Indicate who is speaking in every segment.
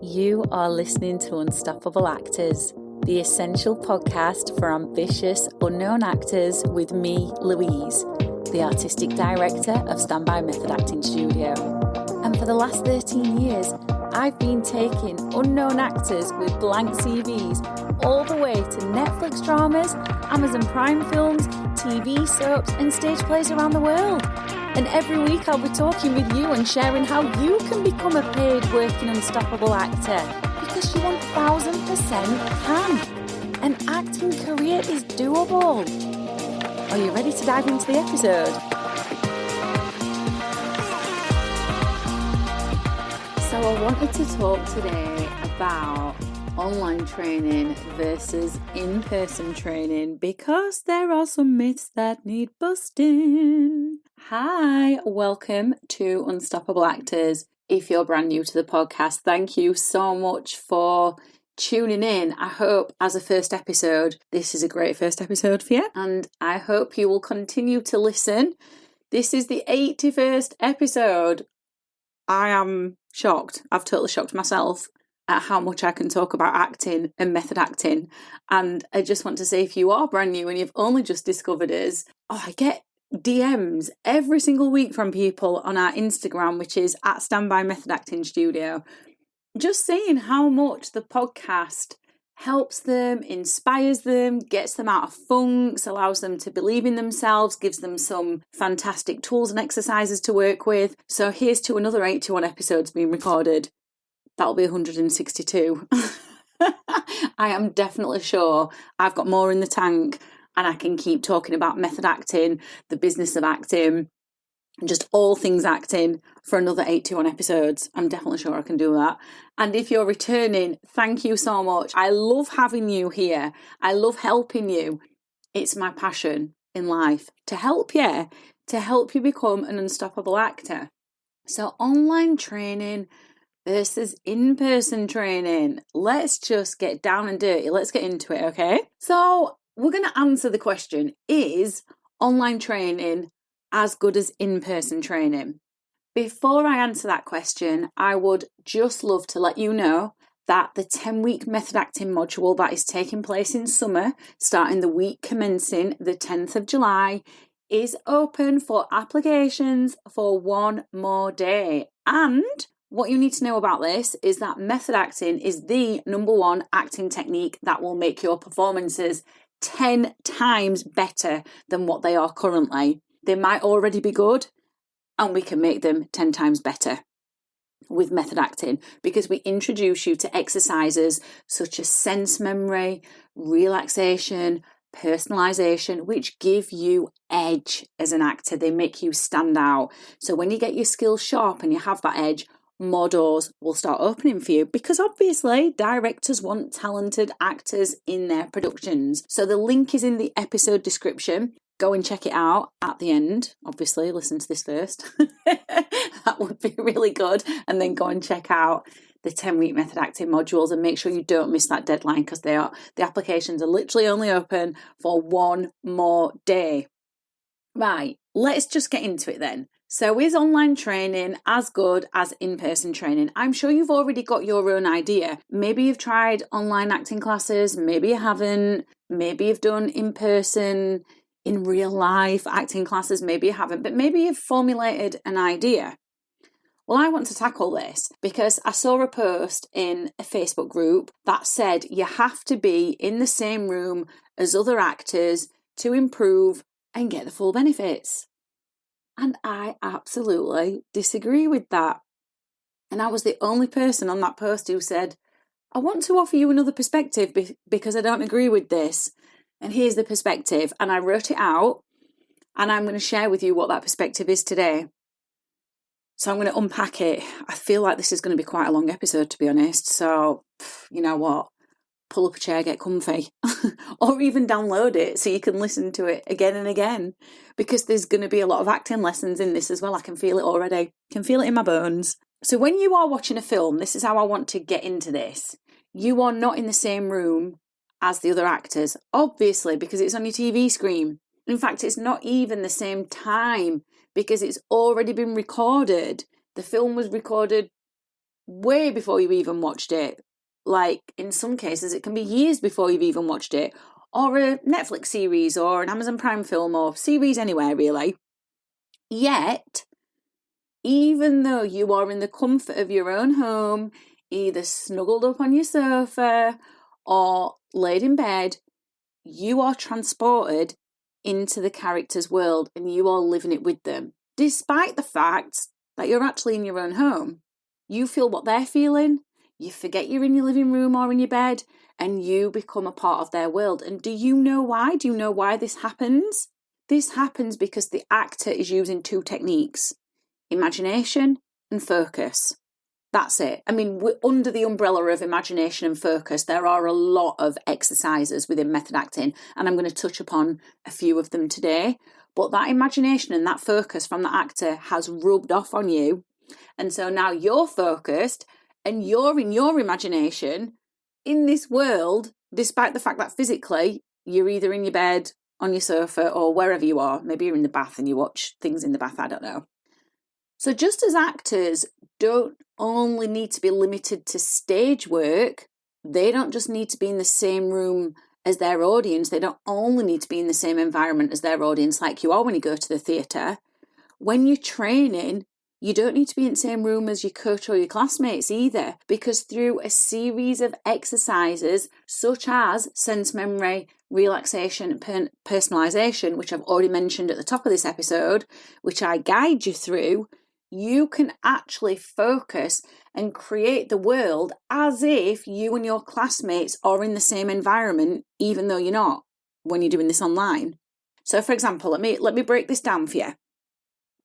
Speaker 1: You are listening to Unstoppable Actors, the essential podcast for ambitious, unknown actors with me, Louise, the artistic director of Standby Method Acting Studio. And for the last 13 years, I've been taking unknown actors with blank CVs all the way to Netflix dramas, Amazon Prime films, TV soaps, and stage plays around the world. And every week I'll be talking with you and sharing how you can become a paid working unstoppable actor, because you 1000% can. An acting career is doable. Are you ready to dive into the episode? So I wanted to talk today about online training versus in-person training, because there are some myths that need busting. Hi, welcome to Unstoppable Actors. If you're brand new to the podcast, thank you so much for tuning in. I hope as a first episode, this is a great first episode for you, and I hope you will continue to listen. This is the 81st episode. I am shocked. I've totally shocked myself at how much I can talk about acting and method acting. And I just want to say, if you are brand new and you've only just discovered us, I get DMs every single week from people on our Instagram, which is at Standby Method Acting Studio, just saying how much the podcast helps them, inspires them, gets them out of funks, allows them to believe in themselves, gives them some fantastic tools and exercises to work with. So here's to another 81 episodes being recorded. That'll be 162. I am definitely sure I've got more in the tank, and I can keep talking about method acting, the business of acting, and just all things acting for another 81 episodes. I'm definitely sure I can do that. And if you're returning, thank you so much. I love having you here. I love helping you. It's my passion in life to help you become an unstoppable actor. So online training versus in-person training. Let's just get down and dirty. Let's get into it, okay? So we're going to answer the question, is online training as good as in-person training? Before I answer that question, I would just love to let you know that the 10-week method acting module that is taking place in summer, starting the week commencing the 10th of July, is open for applications for one more day. And what you need to know about this is that method acting is the number one acting technique that will make your performances 10 times better than what they are currently. They might already be good, and we can make them 10 times better with method acting, because we introduce you to exercises such as sense memory, relaxation, personalization, which give you edge as an actor. They make you stand out. So when you get your skills sharp and you have that edge, more doors will start opening for you, because obviously directors want talented actors in their productions. So the link is in the episode description. Go and check it out at the end. Obviously, listen to this first. That would be really good. And then go and check out the 10-week method acting modules, and make sure you don't miss that deadline, because the applications are literally only open for one more day. Right, let's just get into it then. So is online training as good as in-person training? I'm sure you've already got your own idea. Maybe you've tried online acting classes, maybe you haven't, maybe you've done in-person, in real life acting classes, maybe you haven't, but maybe you've formulated an idea. Well, I want to tackle this because I saw a post in a Facebook group that said you have to be in the same room as other actors to improve and get the full benefits. And I absolutely disagree with that. And I was the only person on that post who said, I want to offer you another perspective because I don't agree with this. And here's the perspective. And I wrote it out, and I'm going to share with you what that perspective is today. So I'm going to unpack it. I feel like this is going to be quite a long episode, to be honest. So, you know what? Pull up a chair, get comfy, or even download it so you can listen to it again and again, because there's going to be a lot of acting lessons in this as well. I can feel it already. I can feel it in my bones. So when you are watching a film, this is how I want to get into this. You are not in the same room as the other actors, obviously, because it's on your TV screen. In fact, it's not even the same time, because it's already been recorded. The film was recorded way before you even watched it. Like, in some cases, it can be years before you've even watched it. Or a Netflix series or an Amazon Prime film or series anywhere, really. Yet, even though you are in the comfort of your own home, either snuggled up on your sofa or laid in bed, you are transported into the character's world and you are living it with them, despite the fact that you're actually in your own home. You feel what they're feeling, you forget you're in your living room or in your bed, and you become a part of their world. And do you know why? Do you know why this happens? This happens because the actor is using two techniques: imagination and focus. That's it. I mean, under the umbrella of imagination and focus, there are a lot of exercises within method acting, and I'm going to touch upon a few of them today. But that imagination and that focus from the actor has rubbed off on you. And so now you're focused and you're in your imagination in this world, despite the fact that physically you're either in your bed, on your sofa, or wherever you are. Maybe you're in the bath and you watch things in the bath, I don't know. So just as actors don't only need to be limited to stage work, they don't just need to be in the same room as their audience. They don't only need to be in the same environment as their audience like you are when you go to the theatre. When you're training, you don't need to be in the same room as your coach or your classmates either, because through a series of exercises such as sense memory, relaxation, and personalisation, which I've already mentioned at the top of this episode, which I guide you through, you can actually focus and create the world as if you and your classmates are in the same environment, even though you're not, when you're doing this online. So, for example, let me break this down for you.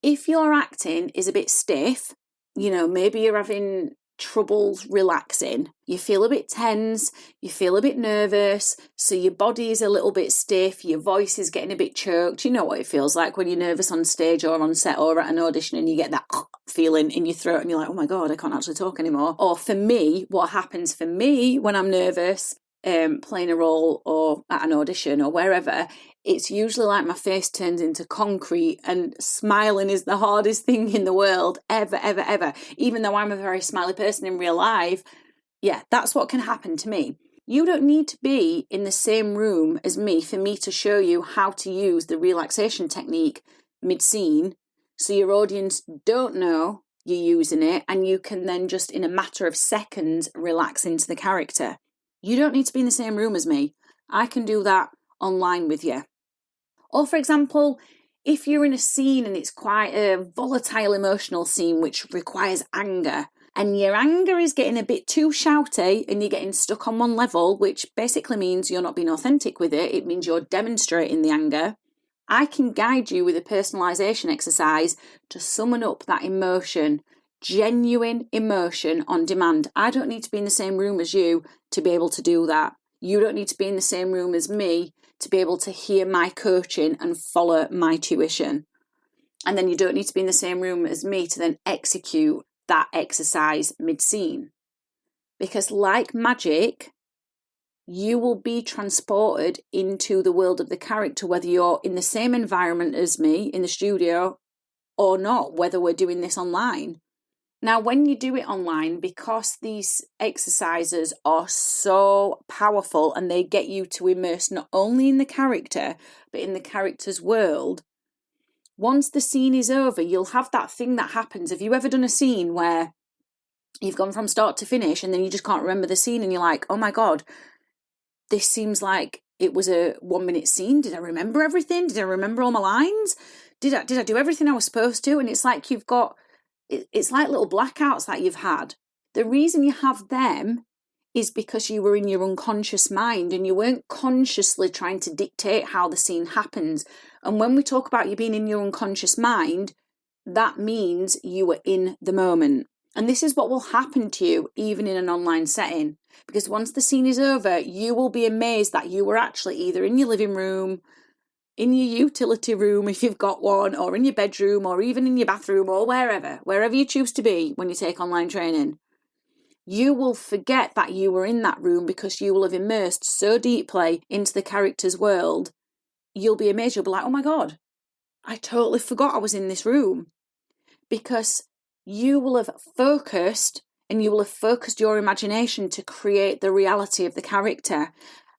Speaker 1: If your acting is a bit stiff, maybe you're having troubles relaxing, you feel a bit tense, you feel a bit nervous, so your body is a little bit stiff, your voice is getting a bit choked. You know what it feels like when you're nervous on stage or on set or at an audition and you get that feeling in your throat and you're like, oh my God, I can't actually talk anymore. Or for me, what happens for me when I'm nervous, playing a role or at an audition or wherever, it's usually like my face turns into concrete and smiling is the hardest thing in the world ever. Even though I'm a very smiley person in real life, yeah, that's what can happen to me. You don't need to be in the same room as me for me to show you how to use the relaxation technique mid-scene so your audience don't know you're using it and you can then just in a matter of seconds relax into the character. You don't need to be in the same room as me. I can do that online with you. Or for example, if you're in a scene and it's quite a volatile emotional scene which requires anger, and your anger is getting a bit too shouty and you're getting stuck on one level, which basically means you're not being authentic with it, it means you're demonstrating the anger, I can guide you with a personalisation exercise to summon up that emotion, genuine emotion on demand. I don't need to be in the same room as you to be able to do that. You don't need to be in the same room as me to be able to hear my coaching and follow my tuition. And then you don't need to be in the same room as me to then execute that exercise mid-scene. Because like magic, you will be transported into the world of the character, whether you're in the same environment as me in the studio or not, whether we're doing this online. Now, when you do it online, because these exercises are so powerful and they get you to immerse not only in the character, but in the character's world, once the scene is over, you'll have that thing that happens. Have you ever done a scene where you've gone from start to finish and then you just can't remember the scene and you're like, oh my God, this seems like it was a 1 minute scene. Did I remember everything? Did I remember all my lines? Did I do everything I was supposed to? And it's like it's like little blackouts that you've had. The reason you have them is because you were in your unconscious mind and you weren't consciously trying to dictate how the scene happens. And when we talk about you being in your unconscious mind, that means you were in the moment. And this is what will happen to you even in an online setting. Because once the scene is over, you will be amazed that you were actually either in your living room, in your utility room if you've got one, or in your bedroom, or even in your bathroom, or wherever you choose to be when you take online training. You will forget that you were in that room because you will have immersed so deeply into the character's world. You'll be amazed. You'll be like, oh my God, I totally forgot I was in this room. Because you will have focused and you will have focused your imagination to create the reality of the character.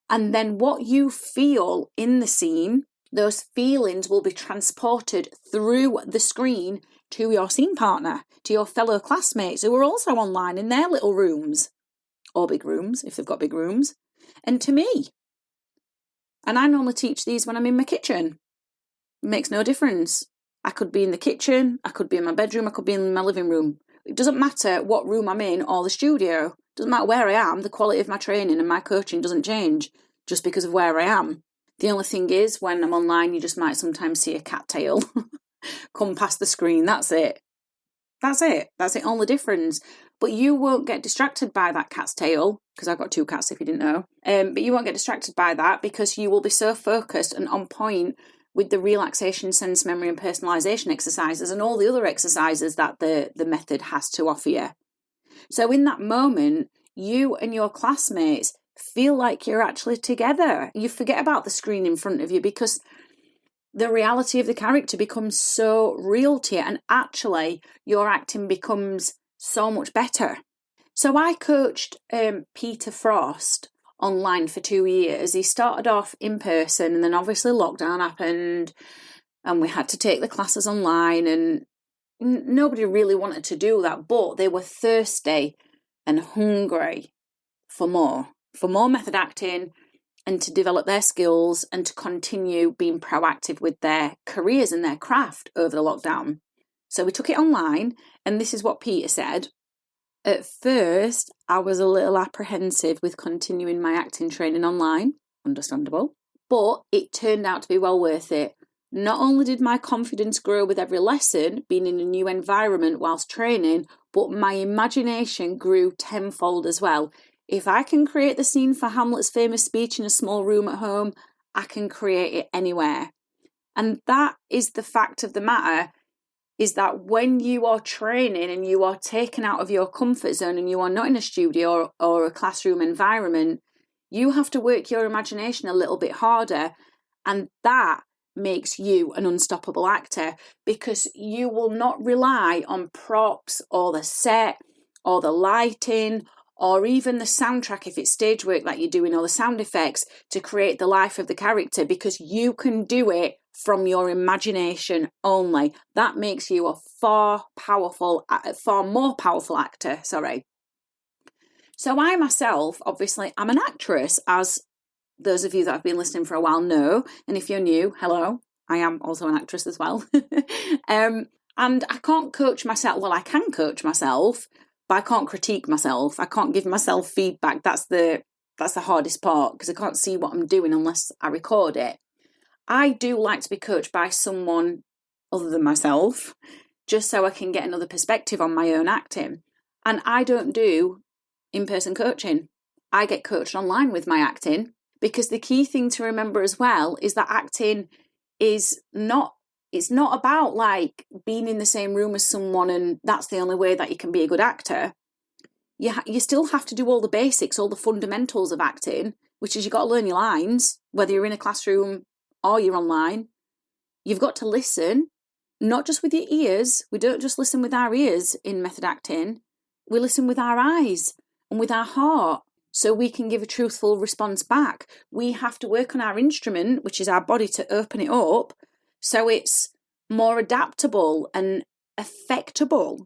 Speaker 1: And then what you feel in the scene, those feelings will be transported through the screen to your scene partner, to your fellow classmates who are also online in their little rooms, or big rooms, if they've got big rooms, and to me. And I normally teach these when I'm in my kitchen. It makes no difference. I could be in the kitchen, I could be in my bedroom, I could be in my living room. It doesn't matter what room I'm in or the studio. It doesn't matter where I am. The quality of my training and my coaching doesn't change just because of where I am. The only thing is, when I'm online, you just might sometimes see a cat tail come past the screen. That's it. That's the only difference. But you won't get distracted by that cat's tail, because I've got 2 cats if you didn't know. But you won't get distracted by that because you will be so focused and on point with the relaxation, sense, memory and personalisation exercises and all the other exercises that the method has to offer you. So in that moment, you and your classmates feel like you're actually together. You forget about the screen in front of you because the reality of the character becomes so real to you, and actually your acting becomes so much better. So I coached Peter Frost online for 2 years. He started off in person, and then obviously lockdown happened and we had to take the classes online, and nobody really wanted to do that, but they were thirsty and hungry for more method acting, and to develop their skills and to continue being proactive with their careers and their craft over the lockdown. So we took it online, and this is what Peter said. At first, I was a little apprehensive with continuing my acting training online, understandable, but it turned out to be well worth it. Not only did my confidence grow with every lesson, being in a new environment whilst training, but my imagination grew tenfold as well. If I can create the scene for Hamlet's famous speech in a small room at home, I can create it anywhere. And that is the fact of the matter, is that when you are training and you are taken out of your comfort zone and you are not in a studio or a classroom environment, you have to work your imagination a little bit harder. And that makes you an unstoppable actor, because you will not rely on props or the set or the lighting or even the soundtrack if it's stage work that you're doing, or the sound effects to create the life of the character, because you can do it from your imagination only. That makes you a far more powerful actor. So I myself, obviously, I'm an actress, as those of you that have been listening for a while know, and if you're new, hello, I am also an actress as well. And I can't coach myself. Well, I can coach myself, but I can't critique myself. I can't give myself feedback. That's the hardest part, because I can't see what I'm doing unless I record it. I do like to be coached by someone other than myself, just so I can get another perspective on my own acting. And I don't do in-person coaching. I get coached online with my acting, because the key thing to remember as well is that acting is not, it's not about like being in the same room as someone and that's the only way that you can be a good actor. You still have to do all the basics, all the fundamentals of acting, which is you've got to learn your lines, whether you're in a classroom or you're online. You've got to listen, not just with your ears. We don't just listen with our ears in method acting. We listen with our eyes and with our heart, so we can give a truthful response back. We have to work on our instrument, which is our body, to open it up so it's more adaptable and affectable.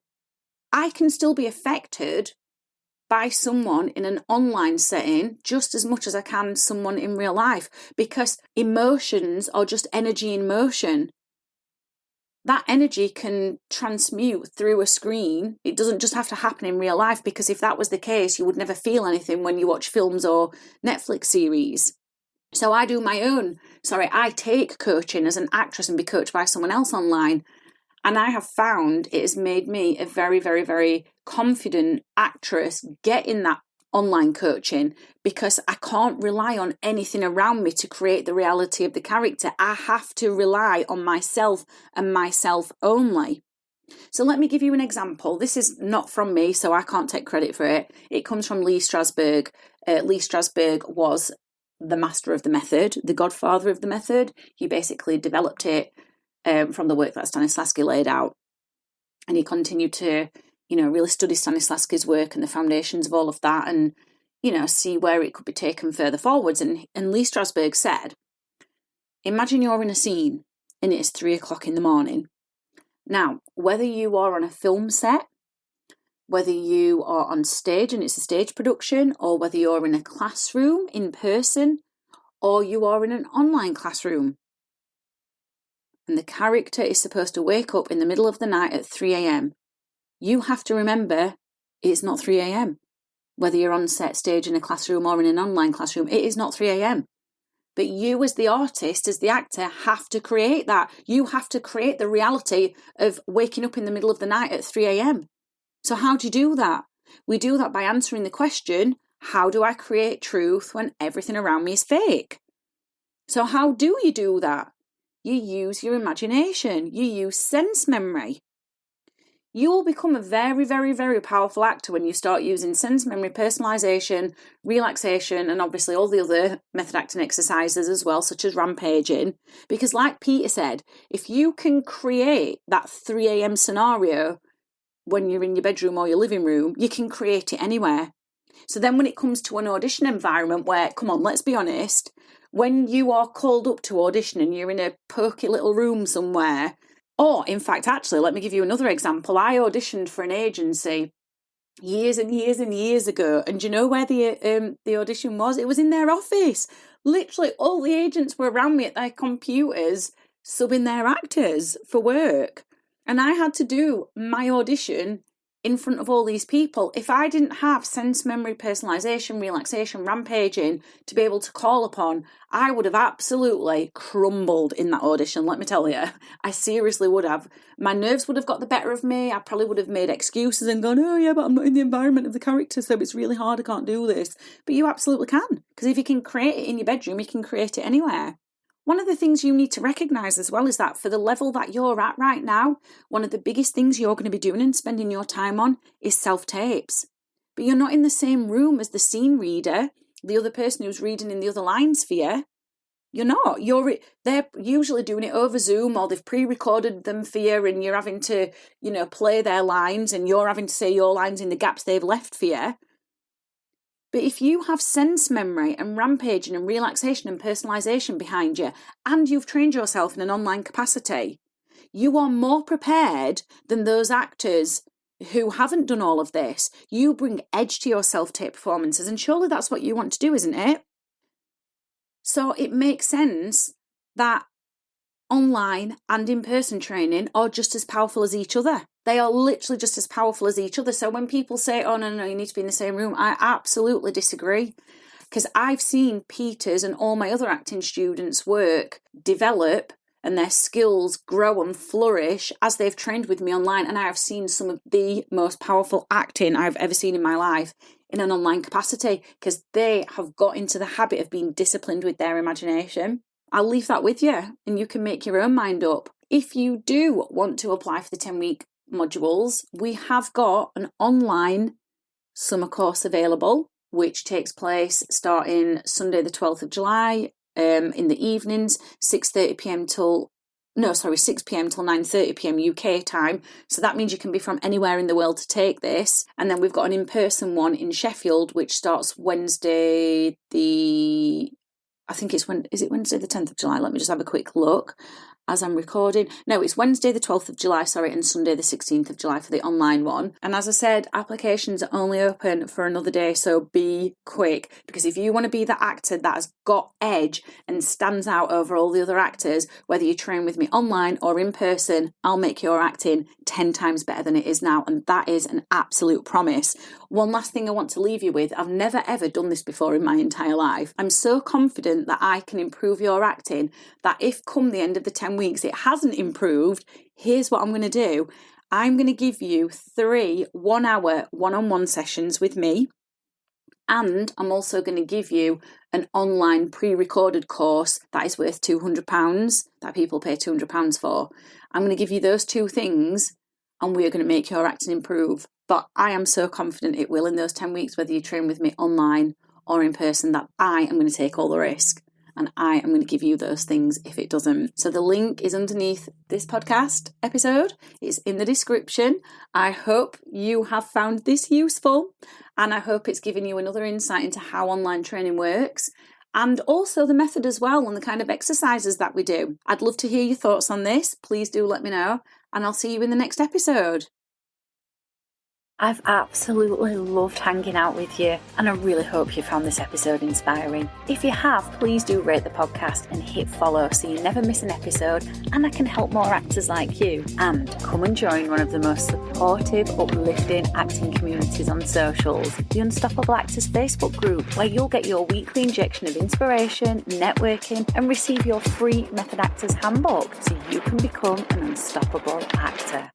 Speaker 1: I can still be affected by someone in an online setting just as much as I can someone in real life, because emotions are just energy in motion. That energy can transmute through a screen. It doesn't just have to happen in real life, because if that was the case, you would never feel anything when you watch films or Netflix series. So I take coaching as an actress and be coached by someone else online. And I have found it has made me a very, very, very confident actress getting that online coaching, because I can't rely on anything around me to create the reality of the character. I have to rely on myself and myself only. So let me give you an example. This is not from me, so I can't take credit for it. It comes from Lee Strasberg. Lee Strasberg was the master of the method, the godfather of the method. He basically developed it from the work that Stanislavski laid out. And he continued to really study Stanislavski's work and the foundations of all of that and, see where it could be taken further forwards. And Lee Strasberg said, imagine you're in a scene and it's 3:00 in the morning. Now, whether you are on a film set, whether you are on stage and it's a stage production, or whether you're in a classroom in person, or you are in an online classroom, and the character is supposed to wake up in the middle of the night at 3 a.m., you have to remember it's not 3 a.m. Whether you're on set, stage, in a classroom or in an online classroom, it is not 3 a.m. But you as the artist, as the actor, have to create that. You have to create the reality of waking up in the middle of the night at 3 a.m. So how do you do that? We do that by answering the question, how do I create truth when everything around me is fake? So how do you do that? You use your imagination. You use sense memory. You will become a very, very, very powerful actor when you start using sense memory, personalization, relaxation, and obviously all the other method acting exercises as well, such as rampaging. Because like Peter said, if you can create that 3 a.m. scenario when you're in your bedroom or your living room, you can create it anywhere. So then when it comes to an audition environment where, come on, let's be honest, when you are called up to audition and you're in a pokey little room somewhere, or in fact, actually, let me give you another example. I auditioned for an agency years and years and years ago, and do you know where the audition was? It was in their office. Literally, all the agents were around me at their computers, subbing their actors for work. And I had to do my audition in front of all these people. If I didn't have sense memory, personalization, relaxation, rampaging to be able to call upon, I would have absolutely crumbled in that audition, let me tell you. I seriously would have. My nerves would have got the better of me. I probably would have made excuses and gone, oh yeah, but I'm not in the environment of the character, so it's really hard, I can't do this. But you absolutely can, because if you can create it in your bedroom, you can create it anywhere. One of the things you need to recognise as well is that for the level that you're at right now, one of the biggest things you're going to be doing and spending your time on is self-tapes. But you're not in the same room as the scene reader, the other person who's reading in the other lines for you. You're not. They're usually doing it over Zoom, or they've pre-recorded them for you and you're having to, play their lines and you're having to say your lines in the gaps they've left for you. But if you have sense memory and rampaging and relaxation and personalisation behind you, and you've trained yourself in an online capacity, you are more prepared than those actors who haven't done all of this. You bring edge to your self-tape performances, and surely that's what you want to do, isn't it? So it makes sense that online and in-person training are just as powerful as each other. They are literally just as powerful as each other. So when people say, oh, no, you need to be in the same room, I absolutely disagree. Because I've seen Peter's and all my other acting students' work develop and their skills grow and flourish as they've trained with me online. And I have seen some of the most powerful acting I've ever seen in my life in an online capacity, because they have got into the habit of being disciplined with their imagination. I'll leave that with you and you can make your own mind up. If you do want to apply for the 10-week modules, we have got an online summer course available, which takes place starting Sunday the 12th of July in the evenings, 6 p.m. till 9:30 p.m. UK time. So that means you can be from anywhere in the world to take this. And then we've got an in-person one in Sheffield, which starts Wednesday is it Wednesday the 10th of July? Let me just have a quick look as I'm recording. No, it's Wednesday the 12th of July, and Sunday the 16th of July for the online one. And as I said, applications are only open for another day, so be quick, because if you want to be the actor that has got edge and stands out over all the other actors, whether you train with me online or in person, I'll make your acting 10 times better than it is now, and that is an absolute promise. One last thing I want to leave you with, I've never ever done this before in my entire life. I'm so confident that I can improve your acting that if come the end of the 10 weeks it hasn't improved, here's what I'm going to do. I'm going to give you 3 1-hour one-on-one sessions with me, and I'm also going to give you an online pre-recorded course that is worth £200, that people pay £200 for. I'm going to give you those 2 things and we're going to make your acting improve. But I am so confident it will in those 10 weeks, whether you train with me online or in person, that I am going to take all the risk. and I am going to give you those things if it doesn't. So the link is underneath this podcast episode. It's in the description. I hope you have found this useful, and I hope it's given you another insight into how online training works, and also the method as well, and the kind of exercises that we do. I'd love to hear your thoughts on this. Please do let me know, and I'll see you in the next episode. I've absolutely loved hanging out with you, and I really hope you found this episode inspiring. If you have, please do rate the podcast and hit follow so you never miss an episode, and I can help more actors like you. And come and join one of the most supportive, uplifting acting communities on socials, the Unstoppable Actors Facebook group, where you'll get your weekly injection of inspiration, networking, and receive your free Method Actors handbook so you can become an unstoppable actor.